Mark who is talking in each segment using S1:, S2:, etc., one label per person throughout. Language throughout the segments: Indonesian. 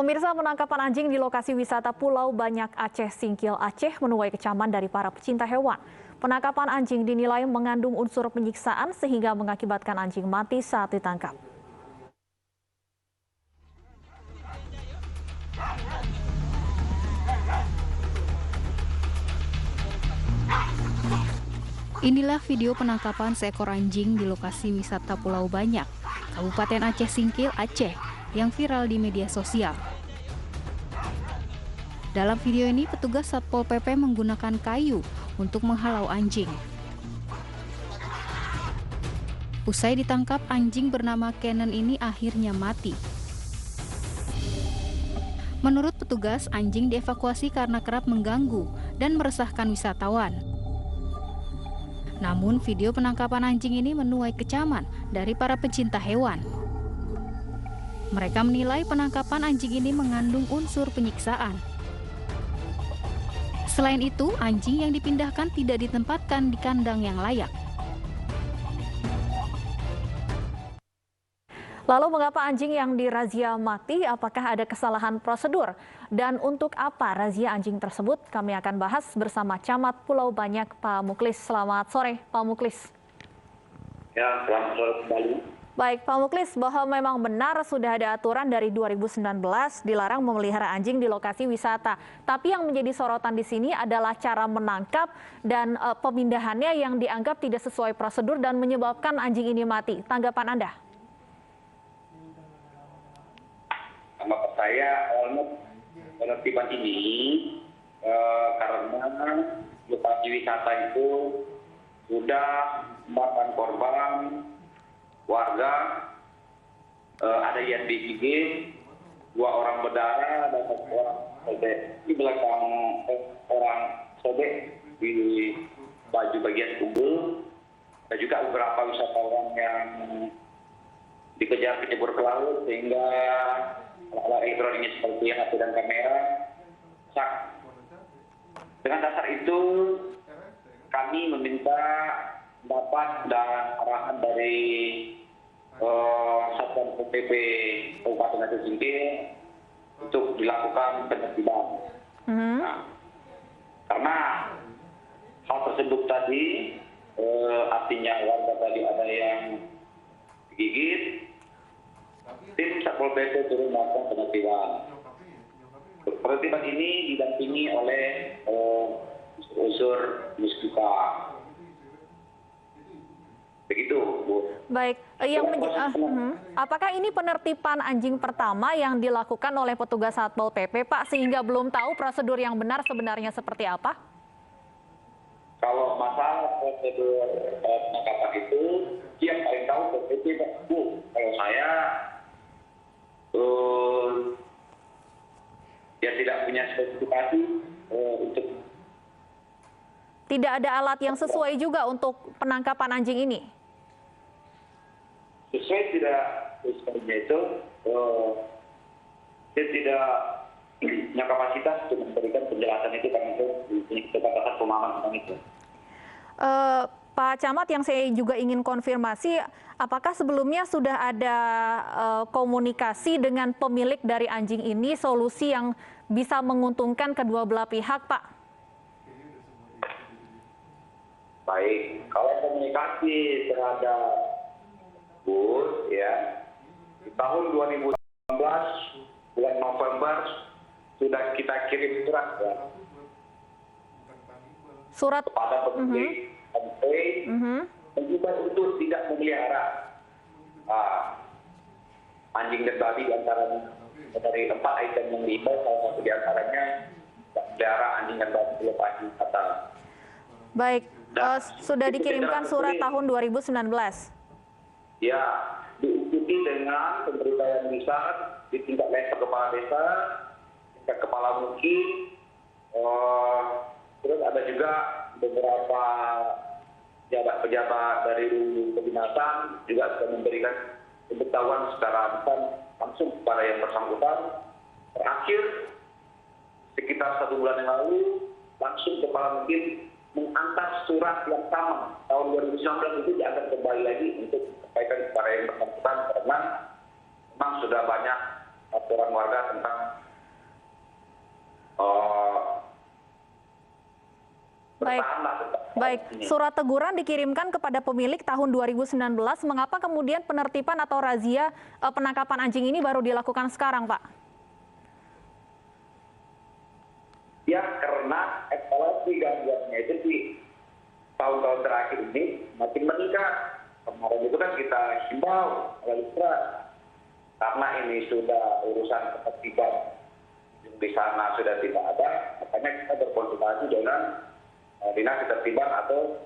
S1: Pemirsa, penangkapan anjing di lokasi wisata Pulau Banyak Aceh Singkil Aceh menuai kecaman dari para pecinta hewan. Penangkapan anjing dinilai mengandung unsur penyiksaan sehingga mengakibatkan anjing mati saat ditangkap.
S2: Inilah video penangkapan seekor anjing di lokasi wisata Pulau Banyak, Kabupaten Aceh Singkil Aceh, yang viral di media sosial. Dalam video ini, petugas Satpol PP menggunakan kayu untuk menghalau anjing. Usai ditangkap, anjing bernama Cannon ini akhirnya mati. Menurut petugas, anjing dievakuasi karena kerap mengganggu dan meresahkan wisatawan. Namun, video penangkapan anjing ini menuai kecaman dari para pecinta hewan. Mereka menilai penangkapan anjing ini mengandung unsur penyiksaan. Selain itu, anjing yang dipindahkan tidak ditempatkan di kandang yang layak.
S1: Lalu mengapa anjing yang dirazia mati? Apakah ada kesalahan prosedur? Dan untuk apa razia anjing tersebut? Kami akan bahas bersama Camat Pulau Banyak, Pak Muklis. Selamat sore, Pak Muklis.
S3: Ya, selamat sore kembali.
S1: Baik, Pak Muklis, bahwa memang benar sudah ada aturan dari 2019 dilarang memelihara anjing di lokasi wisata. Tapi yang menjadi sorotan di sini adalah cara menangkap dan pemindahannya yang dianggap tidak sesuai prosedur dan menyebabkan anjing ini mati. Tanggapan Anda?
S3: Sama saya awalnya penertiban ini karena lokasi wisata itu sudah memakan korban warga, ada yang digigit, 2 orang berdarah, dan 1 orang sobek. Di belakang orang sobek di baju bagian tubuh, dan juga beberapa wisatawan yang dikejar kecebur ke laut sehingga alat elektroniknya seperti HP dan kamera rusak. Dengan dasar itu kami meminta pendapat dan arahan dari Satpol PP Kabupaten Aceh Singkil untuk dilakukan penertiban. Nah, karena hal tersebut tadi artinya warga tadi ada yang digigit, tim Satpol PP turun melakukan penertiban. Penertiban ini didampingi oleh unsur muskika. Begitu, Bu.
S1: Baik, apakah ini penertiban anjing pertama yang dilakukan oleh petugas Satpol PP, Pak, sehingga belum tahu prosedur yang benar sebenarnya seperti apa?
S3: Kalau masalah prosedur penangkapan itu, yang paling tahu PP, Bu. Kalau saya ya tidak punya spesifikasi untuk.
S1: Tidak ada alat yang sesuai juga untuk penangkapan anjing ini?
S3: Sesuai tidak sesuainya itu, saya tidak punya kapasitas untuk memberikan penjelasan itu karena itu punya keterbatasan pemahaman tentang itu.
S1: Pak Camat, yang saya juga ingin konfirmasi, apakah sebelumnya sudah ada komunikasi dengan pemilik dari anjing ini, solusi yang bisa menguntungkan kedua belah pihak, Pak?
S3: Baik, kalau komunikasi terhadap bus, ya, di tahun 2019 bulan November sudah kita kirim surat, ya,
S1: surat
S3: kepada pemilik mencoba untuk tidak memelihara anjing dan babi di antaranya. Dari 4 item yang diimbau, salah satu di antaranya memelihara anjing dan babi di lokasi wisata.
S1: Baik, sudah dikirimkan surat tahun 2019.
S3: Ya, diikuti dengan pemberdayaan besar di tingkat level kepala desa, tingkat kepala mukim, terus ada juga beberapa pejabat dari kedinasan juga sudah memberikan pemberitahuan secara langsung kepada yang bersangkutan. Terakhir, sekitar 1 bulan yang lalu, langsung kepala mukim mengangkat surat yang sama tahun 2019 itu diangkat kembali lagi untuk sampaikan kepada yang bersangkutan karena memang sudah banyak laporan warga tentang eh,
S1: Baik,
S3: bertahanlah tentang
S1: baik.
S3: ini.
S1: Surat teguran dikirimkan kepada pemilik tahun 2019. Mengapa kemudian penertiban atau razia penangkapan anjing ini baru dilakukan sekarang, Pak?
S3: Ya, karena eskalasi gangguannya itu di tahun-tahun terakhir ini makin meningkat. Kemarin itu kan kita himbau melalui surat. Karena ini sudah urusan ketertiban di sana sudah tidak ada, makanya kita berkonsultasi dengan dinas ketertiban atau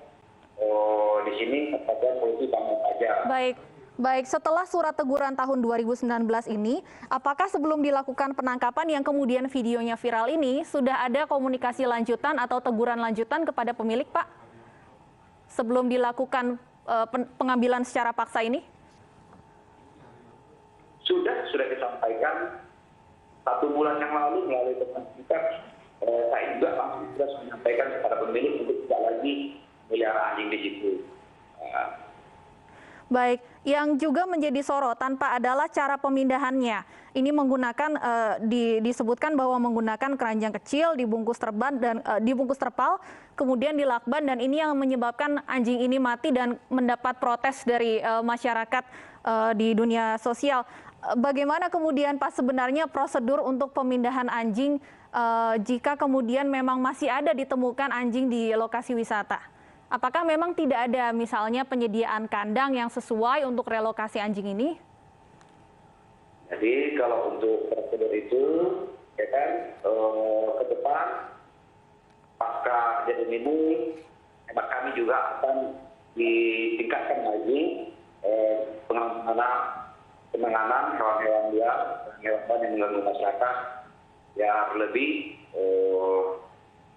S3: di sini kesatuan polisi Pamung Praja.
S1: Baik. Baik, setelah surat teguran tahun 2019 ini, apakah sebelum dilakukan penangkapan yang kemudian videonya viral ini, sudah ada komunikasi lanjutan atau teguran lanjutan kepada pemilik, Pak? Sebelum dilakukan pengambilan secara paksa ini?
S3: Sudah disampaikan 1 bulan yang lalu melalui teman kita, saya juga langsung sudah menyampaikan kepada pemilik untuk tidak lagi melihara anjing di situ.
S1: Baik, yang juga menjadi sorotan Pak adalah cara pemindahannya. Ini menggunakan disebutkan bahwa menggunakan keranjang kecil dibungkus terpal, kemudian dilakban, dan ini yang menyebabkan anjing ini mati dan mendapat protes dari masyarakat di dunia sosial. Bagaimana kemudian Pak sebenarnya prosedur untuk pemindahan anjing jika kemudian memang masih ada ditemukan anjing di lokasi wisata? Apakah memang tidak ada misalnya penyediaan kandang yang sesuai untuk relokasi anjing ini?
S3: Jadi kalau untuk prosedur itu, ya kan, ke depan pasca kejadian ini, hemat kami juga akan ditingkatkan lagi penanganan hewan-hewan liar, hewan yang mengganggu masyarakat, ya lebih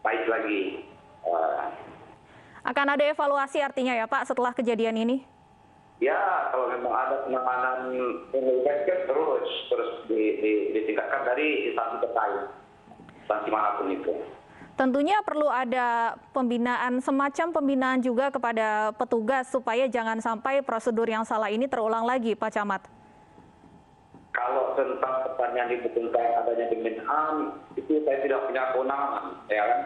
S3: baik lagi.
S1: Akan ada evaluasi artinya ya Pak setelah kejadian ini?
S3: Ya, kalau memang ada penanganan penyelidikan terus ditingkatkan dari instansi terkait, instansi manapun itu.
S1: Tentunya perlu ada pembinaan, semacam pembinaan juga kepada petugas supaya jangan sampai prosedur yang salah ini terulang lagi, Pak Camat.
S3: Kalau tentang pertanyaan ibu tentang adanya pembinaan, itu saya tidak punya kewenangan, ya kan?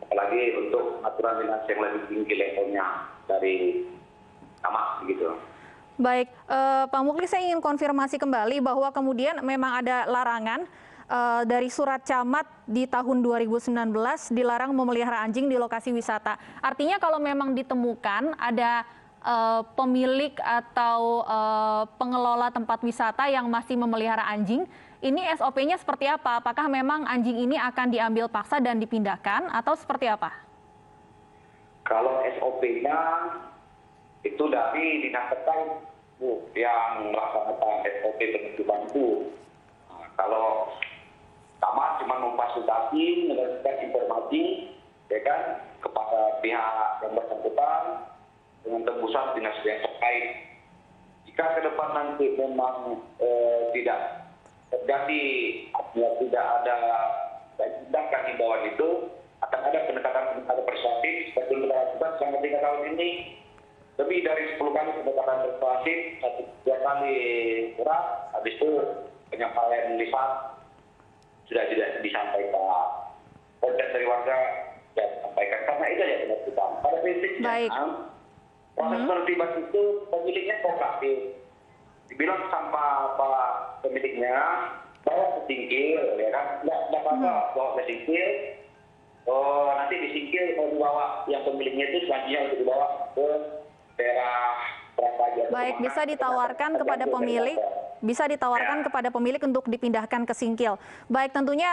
S3: Apalagi untuk aturan dinas yang lebih tinggi levelnya dari camat gitu.
S1: Baik, Pak Muklis, saya ingin konfirmasi kembali bahwa kemudian memang ada larangan dari surat camat di tahun 2019 dilarang memelihara anjing di lokasi wisata. Artinya kalau memang ditemukan ada pemilik atau pengelola tempat wisata yang masih memelihara anjing, ini SOP-nya seperti apa? Apakah memang anjing ini akan diambil paksa dan dipindahkan atau seperti apa?
S3: Kalau SOP-nya itu dari dinas terkait yang melaksanakan SOP penertiban itu. Nah, kalau camat cuma memfasilitasi, memberikan informasi, ya kan, kepada pihak yang bersangkutan dengan tembusan dinas yang terkait. Jika ke depan nanti memang tidak terjadi, tidak ada tindakan himbauan itu, akan ada pendekatan persuasif seperti yang kita lakukan selama 3 tahun ini. Lebih dari 10 kali pendekatan persuasif, 1-2 kali surat, habis itu penyampaian lisan sudah tidak disampaikan. Konten dari warga sudah disampaikan, karena itu ya penertiban. Pada prinsipnya, proses penertiban itu pemiliknya kooperatif. Dibilang sama Pak pemiliknya, bawa ke singkil, ya kan? Nggak apa-apa, bawa ke singkil. Nanti di singkil kalau dibawa yang pemiliknya itu selanjutnya untuk dibawa ke daerah Prasaja.
S1: Baik, bisa ditawarkan kepada pemilik, kepada pemilik untuk dipindahkan ke singkil. Baik, tentunya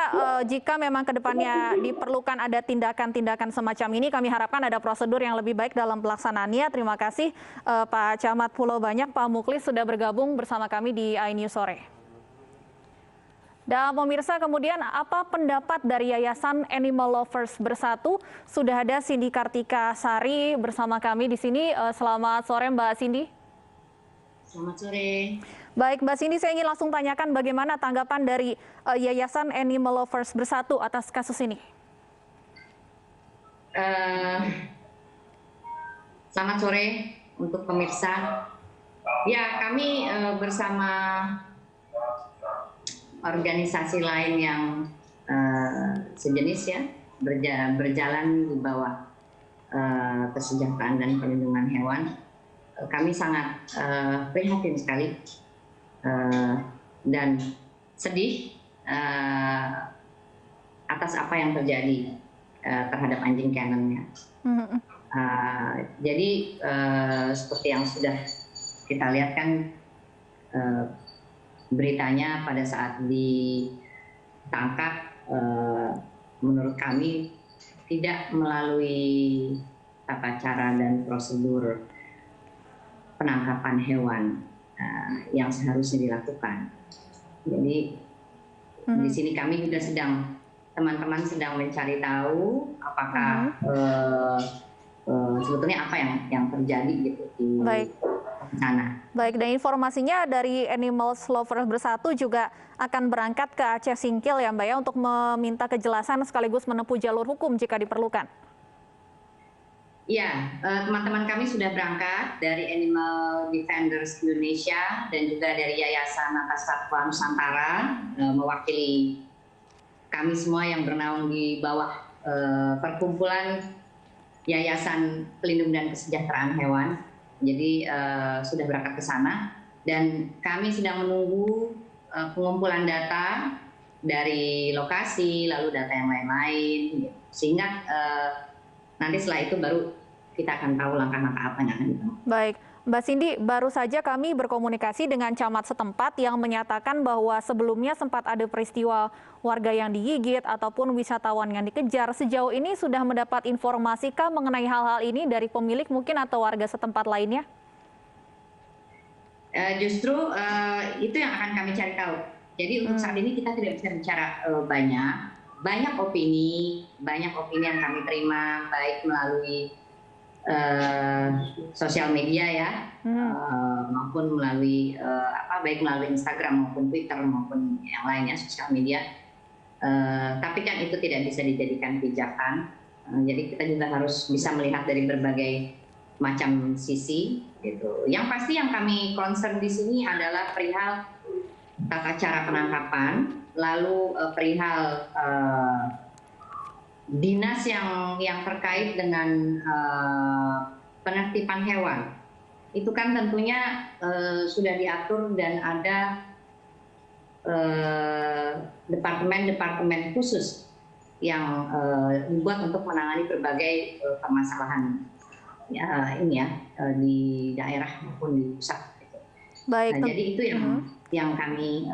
S1: jika memang kedepannya diperlukan ada tindakan-tindakan semacam ini, kami harapkan ada prosedur yang lebih baik dalam pelaksanaannya. Terima kasih Pak Camat Pulau Banyak, Pak Muklis sudah bergabung bersama kami di iNews Sore. Dan pemirsa, kemudian apa pendapat dari Yayasan Animal Lovers Bersatu? Sudah ada Cindy Kartika Sari bersama kami di sini. Selamat sore Mbak Cindy.
S4: Selamat sore.
S1: Baik Mbak Cindy, saya ingin langsung tanyakan bagaimana tanggapan dari Yayasan Animal Lovers Bersatu atas kasus ini?
S4: Selamat sore untuk pemirsa. Ya, kami bersama organisasi lain yang sejenis ya berjalan di bawah kesejahteraan dan perlindungan hewan, kami sangat prihatin sekali dan sedih atas apa yang terjadi terhadap anjing Canon-nya. Jadi seperti yang sudah kita lihat kan beritanya pada saat ditangkap, menurut kami tidak melalui tata cara dan prosedur penangkapan hewan yang seharusnya dilakukan. Jadi di sini kami juga teman-teman sedang mencari tahu apakah sebetulnya apa yang terjadi gitu di sana.
S1: Baik, dan informasinya dari Animals Lovers Bersatu juga akan berangkat ke Aceh Singkil ya Mbak ya, untuk meminta kejelasan sekaligus menempuh jalur hukum jika diperlukan.
S4: Iya, teman-teman kami sudah berangkat dari Animal Defenders Indonesia dan juga dari Yayasan Atas Satwa Nusantara, mewakili kami semua yang bernaung di bawah perkumpulan Yayasan Pelindung dan Kesejahteraan Hewan. Jadi sudah berangkat ke sana dan kami sedang menunggu pengumpulan data dari lokasi, lalu data yang lain-lain, sehingga nanti setelah itu baru kita akan tahu langkah-langkah apa yang akan ditempuh.
S1: Baik, Mbak Cindy, baru saja kami berkomunikasi dengan camat setempat yang menyatakan bahwa sebelumnya sempat ada peristiwa warga yang digigit ataupun wisatawan yang dikejar. Sejauh ini sudah mendapat informasikah mengenai hal-hal ini dari pemilik mungkin atau warga setempat lainnya?
S4: Justru itu yang akan kami cari tahu. Jadi untuk saat ini kita tidak bisa bicara banyak opini yang kami terima baik melalui sosial media ya, maupun melalui baik melalui Instagram maupun Twitter maupun yang lainnya sosial media. Tapi kan itu tidak bisa dijadikan pijakan. Jadi kita juga harus bisa melihat dari berbagai macam sisi gitu. Yang pasti yang kami concern di sini adalah perihal tata cara penangkapan, lalu perihal dinas yang terkait dengan penertiban hewan. Itu kan tentunya sudah diatur dan ada departemen-departemen khusus yang dibuat untuk menangani berbagai permasalahan di daerah maupun di pusat.
S1: Baik.
S4: Nah, jadi itu yang kami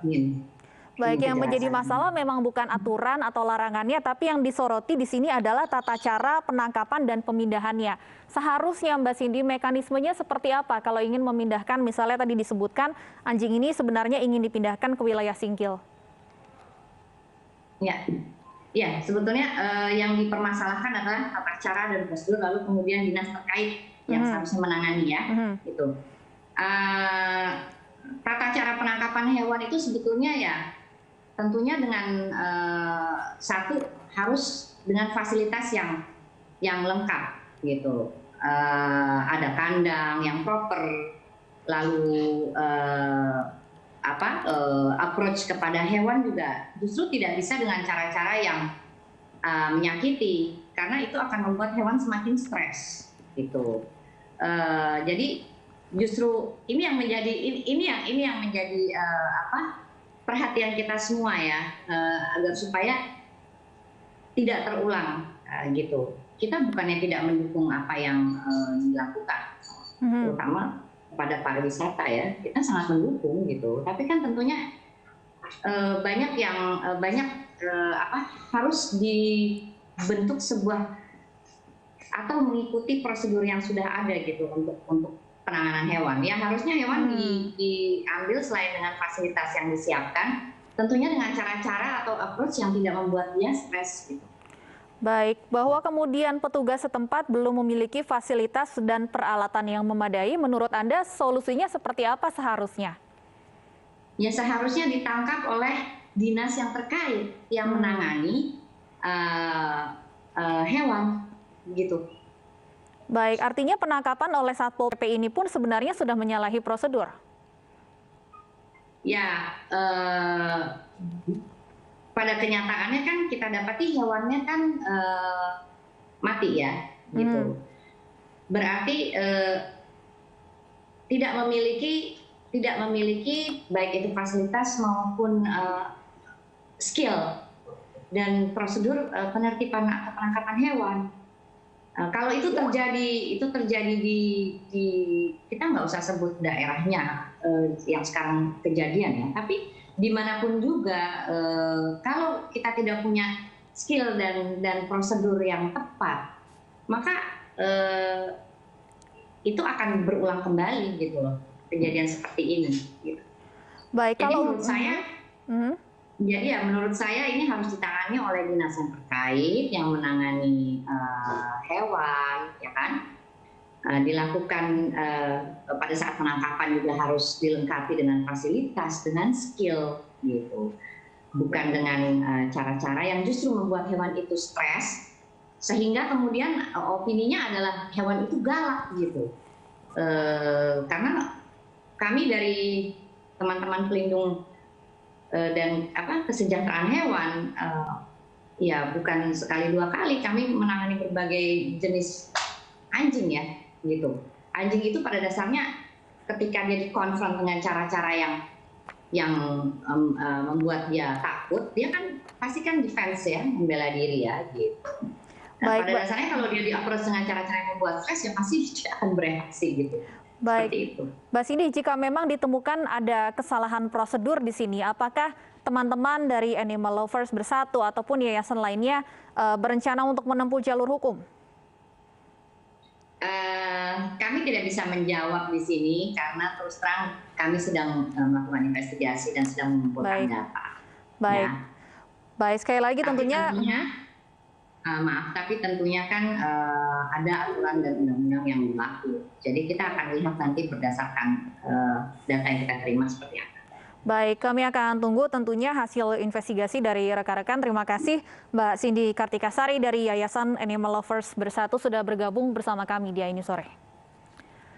S4: ingin.
S1: Baik, yang menjadi masalah memang bukan aturan atau larangannya, tapi yang disoroti di sini adalah tata cara penangkapan dan pemindahannya. Seharusnya Mbak Cindy, mekanismenya seperti apa kalau ingin memindahkan, misalnya tadi disebutkan anjing ini sebenarnya ingin dipindahkan ke wilayah Singkil?
S4: Ya, sebetulnya yang dipermasalahkan adalah tata cara dan prosedur, lalu kemudian dinas terkait yang seharusnya menangani ya, gitu. Tata cara penangkapan hewan itu sebetulnya ya tentunya dengan satu harus dengan fasilitas yang lengkap gitu. Ada kandang yang proper, lalu approach kepada hewan juga justru tidak bisa dengan cara-cara yang menyakiti, karena itu akan membuat hewan semakin stres gitu. Jadi justru ini yang menjadi perhatian kita semua ya, agar supaya tidak terulang gitu. Kita bukannya tidak mendukung apa yang dilakukan, terutama kepada pariwisata ya, kita sangat mendukung gitu. Tapi kan tentunya harus dibentuk sebuah atau mengikuti prosedur yang sudah ada gitu untuk penanganan hewan. Ya harusnya hewan diambil selain dengan fasilitas yang disiapkan, tentunya dengan cara-cara atau approach yang tidak membuat dia stres gitu.
S1: Baik, bahwa kemudian petugas setempat belum memiliki fasilitas dan peralatan yang memadai, menurut Anda solusinya seperti apa seharusnya?
S4: Ya seharusnya ditangkap oleh dinas yang terkait yang menangani hewan gitu.
S1: Baik, artinya penangkapan oleh Satpol PP ini pun sebenarnya sudah menyalahi prosedur?
S4: Ya, pada kenyataannya kan kita dapati hewannya kan mati ya, gitu. Berarti tidak memiliki baik itu fasilitas maupun skill dan prosedur penertiban atau penangkapan hewan. Kalau itu terjadi di kita nggak usah sebut daerahnya yang sekarang kejadian ya, tapi dimanapun juga kalau kita tidak punya skill dan prosedur yang tepat, maka itu akan berulang kembali gitu loh, kejadian seperti ini. Gitu.
S1: Baik,
S4: jadi
S1: kalau
S4: menurut saya, jadi ya menurut saya ini harus ditangani oleh dinas yang terkait yang menangani hewan, ya kan? Dilakukan pada saat penangkapan juga harus dilengkapi dengan fasilitas, dengan skill, gitu. Bukan dengan cara-cara yang justru membuat hewan itu stres, sehingga kemudian opininya adalah hewan itu galak, gitu. Karena kami dari teman-teman pelindung dan kesejahteraan hewan, ya bukan sekali dua kali kami menangani berbagai jenis anjing ya, gitu. Anjing itu pada dasarnya ketika dia dikonfront dengan cara-cara yang membuat dia takut, dia kan pasti kan defense ya, membela diri ya, gitu. Nah, pada dasarnya kalau dia di-approach dengan cara-cara yang membuat stres, ya pasti dia akan bereaksi gitu.
S1: Baik,
S4: seperti itu.
S1: Mbak Cindy, jika memang ditemukan ada kesalahan prosedur di sini, apakah teman-teman dari Animal Lovers Bersatu ataupun yayasan lainnya berencana untuk menempuh jalur hukum?
S4: Kami tidak bisa menjawab di sini karena terus terang kami sedang melakukan investigasi dan sedang mengumpulkan data.
S1: Baik,
S4: ya.
S1: Baik, sekali lagi tentunya
S4: tapi tentunya kan ada aturan dan undang-undang yang berlaku. Jadi kita akan lihat nanti berdasarkan data yang kita terima seperti apa.
S1: Baik, kami akan tunggu tentunya hasil investigasi dari rekan-rekan. Terima kasih Mbak Cindy Kartikasari dari Yayasan Animal Lovers Bersatu sudah bergabung bersama kami di AINI Sore.